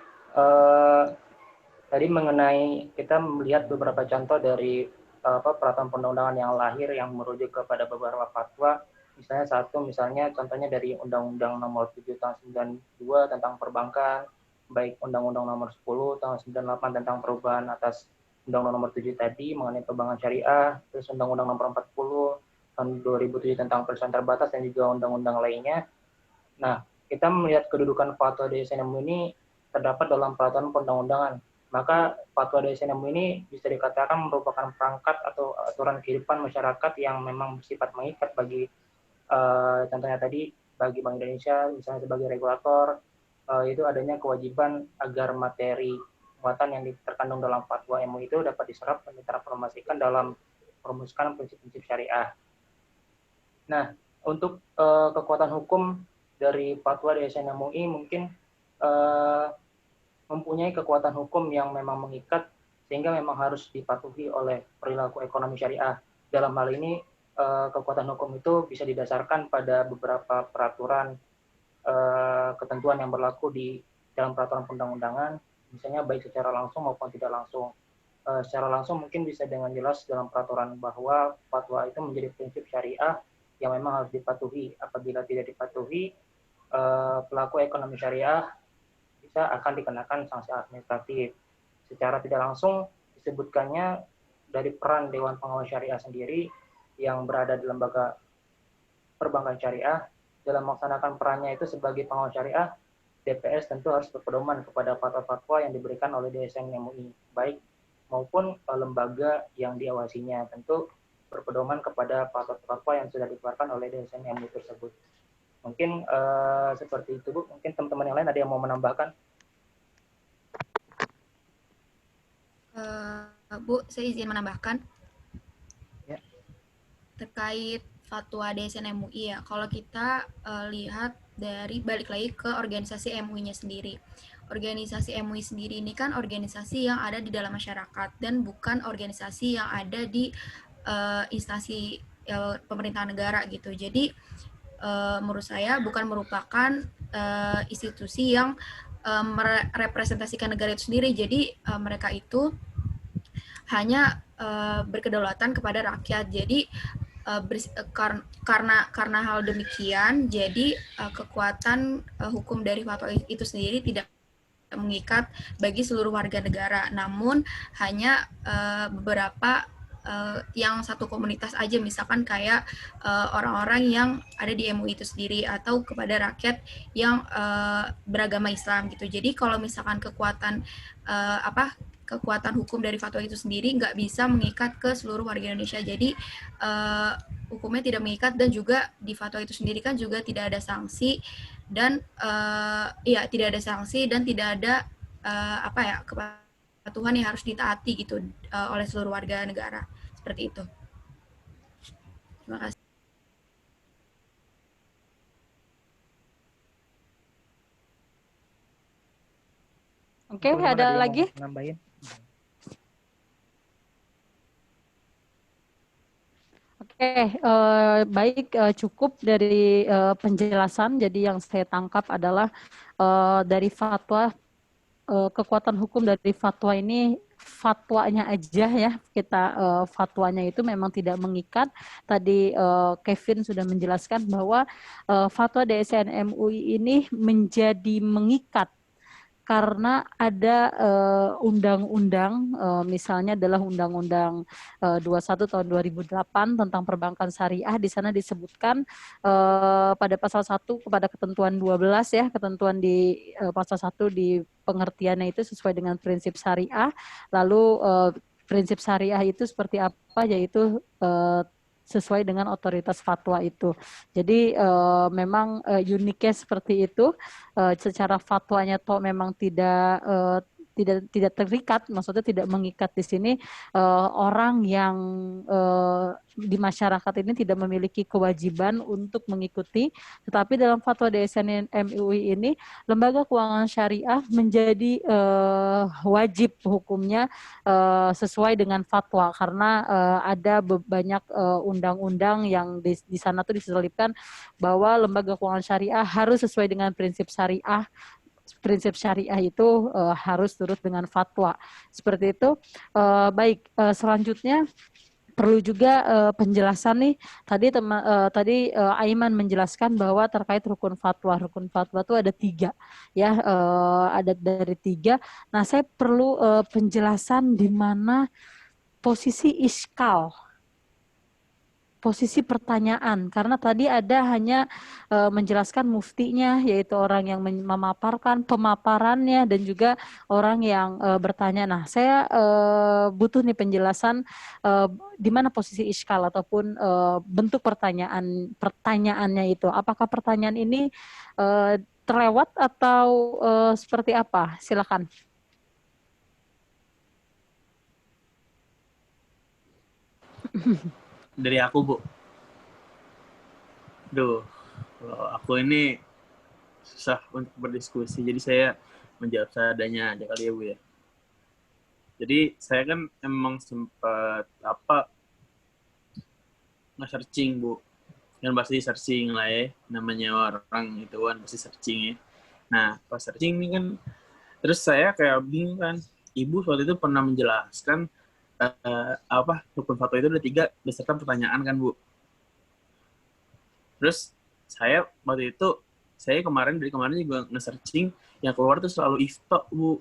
Tadi mengenai kita melihat beberapa contoh dari peraturan perundang-undangan yang lahir yang merujuk kepada beberapa fatwa. Misalnya contohnya dari Undang-Undang Nomor 7 Tahun 92 tentang perbankan, baik Undang-Undang Nomor 10 Tahun 98 tentang perubahan atas Undang-Undang Nomor 7 tadi mengenai perbankan syariah, terus Undang-Undang Nomor 40 Tahun 2007 tentang perusahaan terbatas dan juga undang-undang lainnya. Nah, kita melihat kedudukan fatwa DSN MUI ini terdapat dalam peraturan perundang-undangan. Maka fatwa DSN MUI ini bisa dikatakan merupakan perangkat atau aturan kehidupan masyarakat yang memang bersifat mengikat bagi contohnya tadi bagi Bank Indonesia misalnya sebagai regulator, itu adanya kewajiban agar materi muatan yang terkandung dalam fatwa MUI itu dapat diserap dan ditransformasikan dalam merumuskan prinsip-prinsip syariah. Nah, untuk kekuatan hukum dari fatwa DSN MUI mungkin mempunyai kekuatan hukum yang memang mengikat sehingga memang harus dipatuhi oleh perilaku ekonomi syariah. Dalam hal ini kekuatan hukum itu bisa didasarkan pada beberapa peraturan ketentuan yang berlaku di dalam peraturan perundang-undangan, misalnya baik secara langsung maupun tidak langsung. Secara langsung mungkin bisa dengan jelas dalam peraturan bahwa fatwa itu menjadi prinsip syariah yang memang harus dipatuhi. Apabila tidak dipatuhi, pelaku ekonomi syariah bisa akan dikenakan sanksi administratif. Secara tidak langsung disebutkannya dari peran Dewan Pengawas Syariah sendiri yang berada di lembaga perbankan syariah dalam melaksanakan perannya itu sebagai pengawas syariah. DPS tentu harus berpedoman kepada fatwa-fatwa yang diberikan oleh DSN MUI, baik maupun lembaga yang diawasinya, tentu berpedoman kepada fatwa-fatwa yang sudah dikeluarkan oleh DSN MUI tersebut. Mungkin seperti itu Bu. Mungkin teman-teman yang lain ada yang mau menambahkan? Bu, saya izin menambahkan. Ya. Terkait fatwa DSN MUI ya, kalau kita lihat dari balik lagi ke organisasi MUI-nya sendiri. Organisasi MUI sendiri ini kan organisasi yang ada di dalam masyarakat dan bukan organisasi yang ada di instansi pemerintahan negara gitu. Jadi menurut saya bukan merupakan institusi yang merepresentasikan negara itu sendiri. Jadi mereka itu hanya berkedaulatan kepada rakyat. Jadi karena hal demikian, jadi kekuatan hukum dari fatwa itu sendiri tidak mengikat bagi seluruh warga negara, namun hanya beberapa yang satu komunitas aja, misalkan kayak orang-orang yang ada di MUI itu sendiri atau kepada rakyat yang beragama Islam gitu. Jadi kalau misalkan kekuatan hukum dari fatwa itu sendiri nggak bisa mengikat ke seluruh warga Indonesia. Jadi hukumnya tidak mengikat, dan juga di fatwa itu sendiri kan juga tidak ada sanksi, dan tidak ada sanksi dan tidak ada kepatuhan yang harus ditaati gitu oleh seluruh warga negara, seperti itu. Terima kasih. Oke, ada lagi? Nambahin. Oke, baik, cukup dari penjelasan. Jadi yang saya tangkap adalah dari fatwa, kekuatan hukum dari fatwa ini, fatwanya aja ya, kita fatwanya itu memang tidak mengikat. Tadi Kevin sudah menjelaskan bahwa fatwa DSN MUI ini menjadi mengikat karena ada undang-undang, misalnya adalah Undang-Undang 21 tahun 2008 tentang perbankan syariah. Di sana disebutkan pada pasal 1 kepada ketentuan 12 ya, ketentuan di pasal 1 di pengertiannya itu sesuai dengan prinsip syariah. Lalu prinsip syariah itu seperti apa, yaitu sesuai dengan otoritas fatwa itu. Jadi memang uniknya seperti itu. Secara fatwanya toh memang tidak terikat, maksudnya tidak mengikat di sini. Orang yang di masyarakat ini tidak memiliki kewajiban untuk mengikuti, tetapi dalam fatwa DSN MUI ini lembaga keuangan syariah menjadi wajib hukumnya sesuai dengan fatwa, karena ada banyak undang-undang yang di sana tuh diselipkan bahwa lembaga keuangan syariah harus sesuai dengan prinsip syariah. Prinsip syariah itu harus turut dengan fatwa. Seperti itu. Baik, selanjutnya perlu juga penjelasan nih. Tadi Aiman menjelaskan bahwa terkait rukun fatwa itu ada 3 ya, ada dari 3. Nah, saya perlu penjelasan di mana posisi iskal, posisi pertanyaan, karena tadi ada hanya menjelaskan muftinya, yaitu orang yang memaparkan pemaparannya, dan juga orang yang bertanya. Nah, saya butuh nih penjelasan di mana posisi iskal ataupun bentuk pertanyaannya itu. Apakah pertanyaan ini terlewat atau seperti apa? Silakan. Dari aku, Bu. Kalau aku ini susah untuk berdiskusi, jadi saya menjawab seadanya aja kali ya, Bu ya. Jadi saya kan emang sempat nge-searching, Bu. Kan pasti searching lah ya, namanya orang itu kan pasti searching ya. Nah, pas searching ini kan, terus saya kayak bingung kan, Ibu waktu itu pernah menjelaskan rukun fatwa itu ada 3 beserta pertanyaan kan, Bu. Terus saya waktu itu, dari kemarin juga nge-searching, yang keluar tuh selalu ifto, Bu.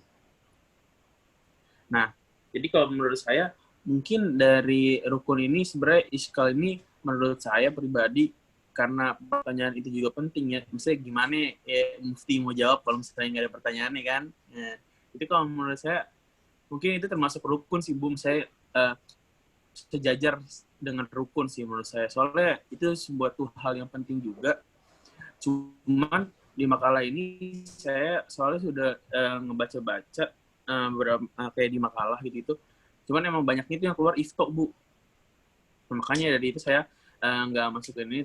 Nah, jadi kalau menurut saya, mungkin dari rukun ini sebenarnya iskal ini menurut saya pribadi, karena pertanyaan itu juga penting ya. Misalnya gimana ya mufti mau jawab kalau misalnya nggak ada pertanyaannya kan. Nah, itu kalau menurut saya, mungkin itu termasuk rukun sih, Bu. Saya sejajar dengan rukun sih menurut saya. Soalnya itu sebuah hal yang penting juga. Cuman di makalah ini saya soalnya sudah ngebaca-baca kayak di makalah gitu. Cuman emang banyaknya itu yang keluar ifto, Bu. Nah, makanya dari itu saya nggak masukin ini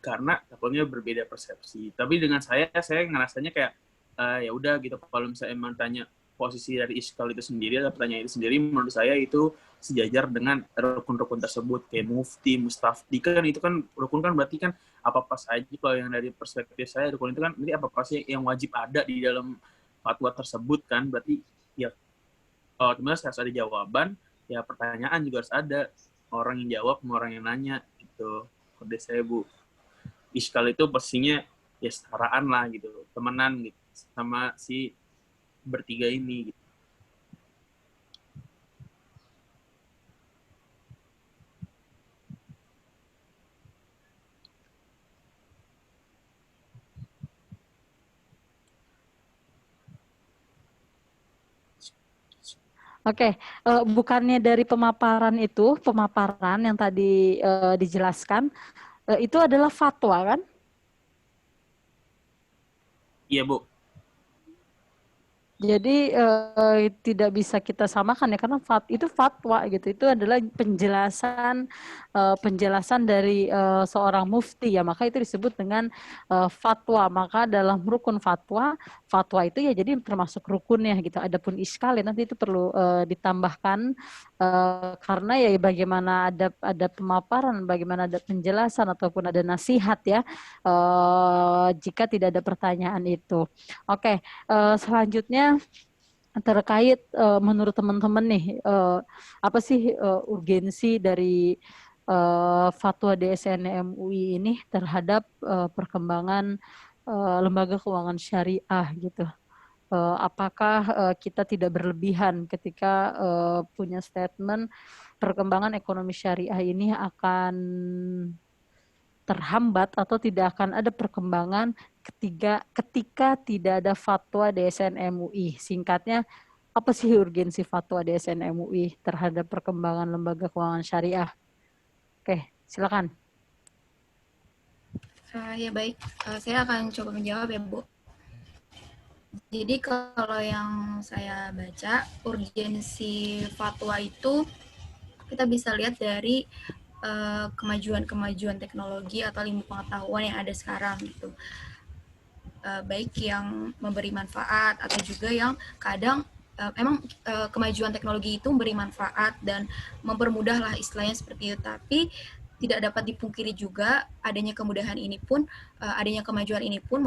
karena takutnya berbeda persepsi. Tapi dengan saya ngerasanya kayak ya udah gitu. Kalau misalnya emang tanya posisi dari iskal itu sendiri atau pertanyaan itu sendiri, menurut saya itu sejajar dengan rukun-rukun tersebut kayak mufti, mustafti, kan itu kan rukun kan berarti kan apa-apa saja. Kalau yang dari perspektif saya rukun itu kan ini apa-apa sih yang wajib ada di dalam fatwa tersebut kan, berarti ya kalau harus ada jawaban, ya pertanyaan juga harus ada, orang yang jawab sama orang yang nanya gitu. Kode saya, Bu, iskal itu pastinya ya setaraan lah gitu, temenan gitu sama si bertiga ini gitu. Oke, bukannya dari pemaparan yang tadi dijelaskan, itu adalah fatwa kan? Iya, Bu. Jadi tidak bisa kita samakan ya karena itu fatwa gitu. Itu adalah penjelasan dari seorang mufti ya. Maka itu disebut dengan fatwa. Maka dalam rukun fatwa itu ya jadi termasuk rukunnya gitu. Adapun iskal ya nanti itu perlu ditambahkan karena ya bagaimana ada pemaparan, bagaimana ada penjelasan ataupun ada nasihat ya jika tidak ada pertanyaan itu. Oke. Selanjutnya terkait menurut teman-teman nih apa sih urgensi dari fatwa DSN MUI ini terhadap perkembangan lembaga keuangan syariah gitu. Apakah kita tidak berlebihan ketika punya statement perkembangan ekonomi syariah ini akan terhambat atau tidak akan ada perkembangan ketika tidak ada fatwa DSN MUI. Singkatnya, apa sih urgensi fatwa DSN MUI terhadap perkembangan lembaga keuangan syariah? Oke, silakan. Ya baik, saya akan coba menjawab ya Bu. Jadi kalau yang saya baca, urgensi fatwa itu kita bisa lihat dari kemajuan-kemajuan teknologi atau ilmu pengetahuan yang ada sekarang gitu. Baik yang memberi manfaat atau juga yang kadang emang kemajuan teknologi itu memberi manfaat dan mempermudah lah istilahnya seperti itu, tapi tidak dapat dipungkiri juga adanya kemudahan ini pun adanya kemajuan ini pun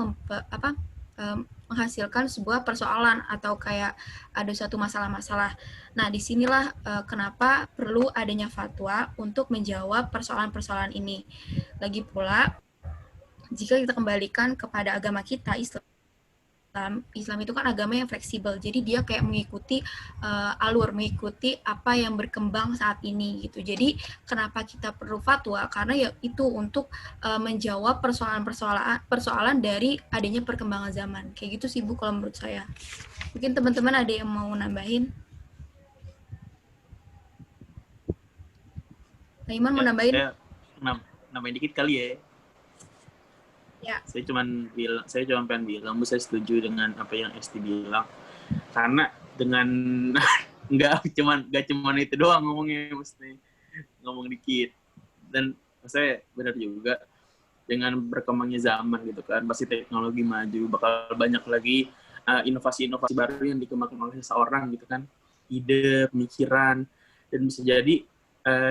menghasilkan sebuah persoalan atau kayak ada suatu masalah-masalah. Nah, disinilah kenapa perlu adanya fatwa untuk menjawab persoalan-persoalan ini. Lagi pula, jika kita kembalikan kepada agama kita, Islam itu kan agama yang fleksibel, jadi dia kayak mengikuti mengikuti apa yang berkembang saat ini gitu. Jadi kenapa kita perlu fatwa? Karena ya itu untuk menjawab persoalan dari adanya perkembangan zaman. Kayak gitu sih Bu kalau menurut saya. Mungkin teman-teman ada yang mau nambahin? Nah, Iman mau nambahin? Saya nambahin dikit kali ya. Ya. Saya cuma pengen bilang, Bu, saya setuju dengan apa yang Esti bilang. Karena dengan nggak cuman itu doang ngomongnya, mesti ngomong dikit. Dan saya benar juga dengan berkembangnya zaman gitu kan, pasti teknologi maju, bakal banyak lagi inovasi-inovasi baru yang dikembangkan oleh seseorang gitu kan, ide, pemikiran, dan bisa jadi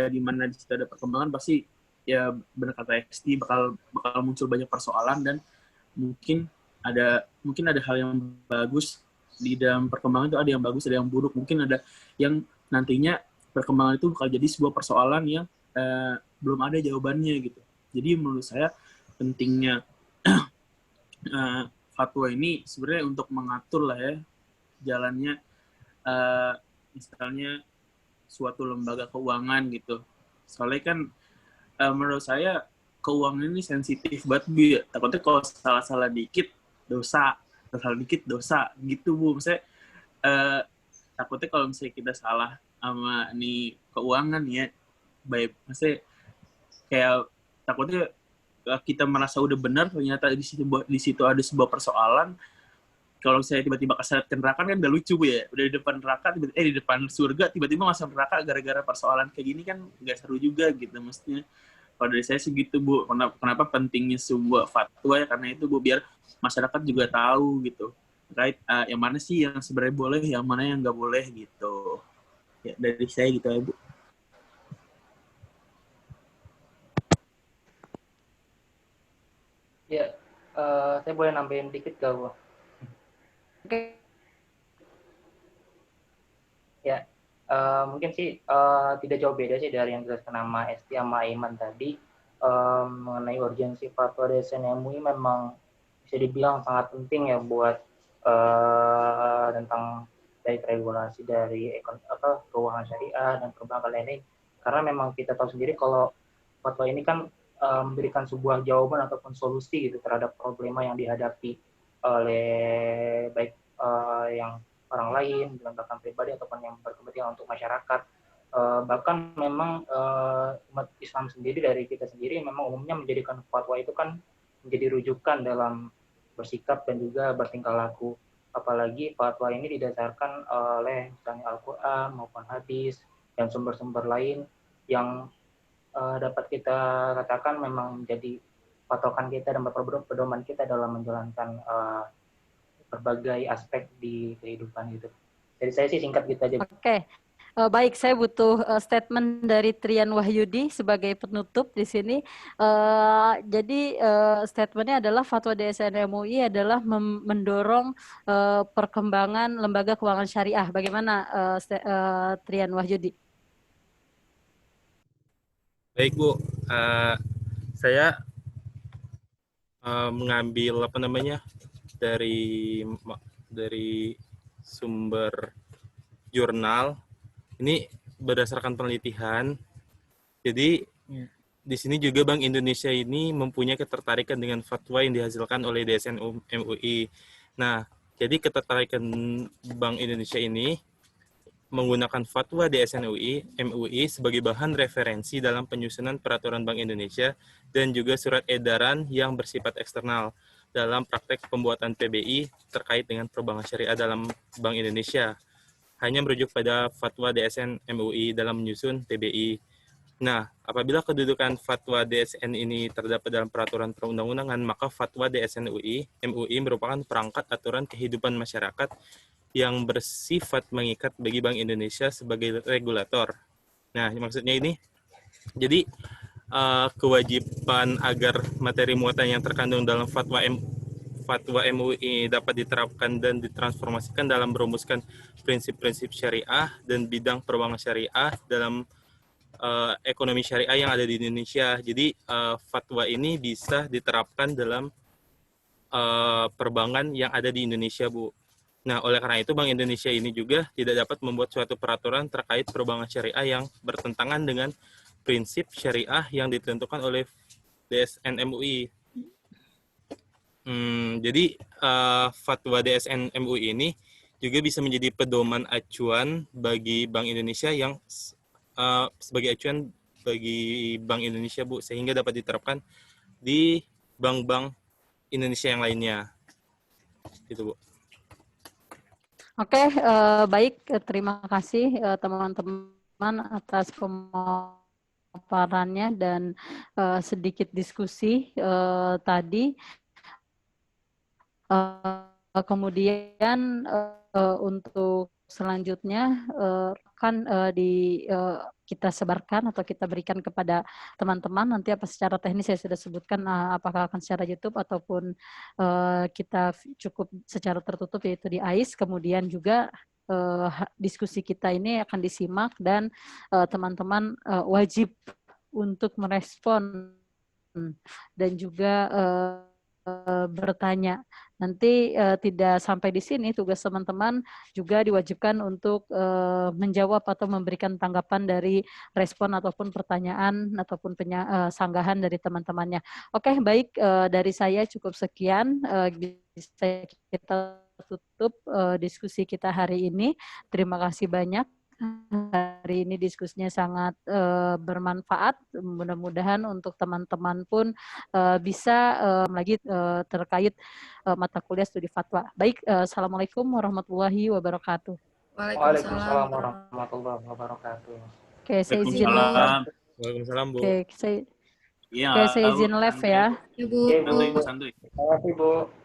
di mana di situ ada perkembangan pasti ya benar kata XT bakal muncul banyak persoalan dan mungkin ada hal yang bagus di dalam perkembangan itu, ada yang bagus, ada yang buruk, mungkin ada yang nantinya perkembangan itu bakal jadi sebuah persoalan yang belum ada jawabannya gitu. Jadi menurut saya pentingnya fatwa ini sebenarnya untuk mengatur lah ya jalannya misalnya suatu lembaga keuangan gitu. Soalnya kan menurut saya keuangan ini sensitif banget Bu ya. Takutnya kalau salah dikit dosa gitu Bu. Maksudnya takutnya kalau misalnya kita salah sama nih keuangan ya, baik maksudnya kayak takutnya kita merasa udah benar, ternyata di situ ada sebuah persoalan. Kalau saya tiba-tiba keseret ke neraka kan udah lucu Bu ya, udah di depan neraka di depan surga tiba-tiba masuk neraka gara-gara persoalan kayak gini kan nggak seru juga gitu. Maksudnya kalau dari saya segitu Bu, kenapa pentingnya sebuah fatwa ya, karena itu Bu, biar masyarakat juga tahu gitu terkait yang mana sih yang sebenarnya boleh, yang mana yang nggak boleh gitu ya. Dari saya gitu ya Bu. Ya, saya boleh nambahin dikit gak Bu? Oke. Ya, mungkin sih tidak jauh beda sih dari yang dijelaskan sama Esti sama Iman tadi. Mengenai urgensi fatwa DSN MUI memang bisa dibilang sangat penting ya buat tentang dari regulasi dari keuangan syariah dan perbankan lain-lain. Karena memang kita tahu sendiri kalau fatwa ini kan memberikan sebuah jawaban ataupun solusi gitu terhadap problema yang dihadapi oleh baik yang orang lain, dilembagakan pribadi ataupun yang berkepentingan untuk masyarakat. Bahkan memang umat Islam sendiri dari kita sendiri memang umumnya menjadikan fatwa itu kan menjadi rujukan dalam bersikap dan juga bertingkah laku. Apalagi fatwa ini didasarkan oleh misalnya Al-Quran maupun hadis dan sumber-sumber lain yang dapat kita katakan memang menjadi patokan kita dan pedoman kita dalam menjalankan berbagai aspek di kehidupan itu. Jadi saya sih singkat gitu aja. Oke. Baik, saya butuh statement dari Trian Wahyudi sebagai penutup di sini. Jadi statementnya adalah fatwa DSN MUI adalah mendorong perkembangan lembaga keuangan syariah. Bagaimana Trian Wahyudi? Baik Bu, saya mengambil dari sumber jurnal. Ini berdasarkan penelitian. Jadi di sini juga Bank Indonesia ini mempunyai ketertarikan dengan fatwa yang dihasilkan oleh DSN MUI. Nah, jadi ketertarikan Bank Indonesia ini menggunakan fatwa DSN MUI sebagai bahan referensi dalam penyusunan peraturan Bank Indonesia dan juga surat edaran yang bersifat eksternal dalam praktek pembuatan PBI terkait dengan perbankan syariah dalam Bank Indonesia. Hanya merujuk pada fatwa DSN MUI dalam menyusun PBI. Nah, apabila kedudukan fatwa DSN ini terdapat dalam peraturan perundang-undangan, maka fatwa DSN MUI merupakan perangkat aturan kehidupan masyarakat yang bersifat mengikat bagi Bank Indonesia sebagai regulator. Nah, maksudnya ini, jadi kewajiban agar materi muatan yang terkandung dalam fatwa MUI dapat diterapkan dan ditransformasikan dalam merumuskan prinsip-prinsip syariah dan bidang perbankan syariah dalam ekonomi syariah yang ada di Indonesia. Jadi fatwa ini bisa diterapkan dalam perbankan yang ada di Indonesia, Bu. Nah, oleh karena itu Bank Indonesia ini juga tidak dapat membuat suatu peraturan terkait perbankan syariah yang bertentangan dengan prinsip syariah yang ditentukan oleh DSN MUI. Jadi fatwa DSN MUI ini juga bisa menjadi pedoman acuan bagi Bank Indonesia yang sebagai acuan bagi Bank Indonesia, Bu, sehingga dapat diterapkan di bank-bank Indonesia yang lainnya. Gitu, Bu. Oke, baik. Terima kasih teman-teman atas pemaparannya dan sedikit diskusi tadi. Kemudian untuk selanjutnya kan kita sebarkan atau kita berikan kepada teman-teman. Nanti apa secara teknis saya sudah sebutkan apakah akan secara YouTube ataupun kita cukup secara tertutup yaitu di AIS. Kemudian juga diskusi kita ini akan disimak dan teman-teman wajib untuk merespon dan juga bertanya. Nanti tidak sampai di sini, tugas teman-teman juga diwajibkan untuk menjawab atau memberikan tanggapan dari respon ataupun pertanyaan ataupun sanggahan dari teman-temannya. Oke, baik, dari saya cukup sekian. Bisa kita tutup diskusi kita hari ini. Terima kasih banyak. Hari ini diskusinya sangat bermanfaat. Mudah-mudahan untuk teman-teman pun bisa lagi terkait mata kuliah studi fatwa. Baik, assalamualaikum warahmatullahi wabarakatuh. Waalaikumsalam warahmatullahi wabarakatuh. Oke, saya izin. Waalaikumsalam, Bu. Oke, saya izin live ya. Ibu. Santuy. Terima kasih, Bu.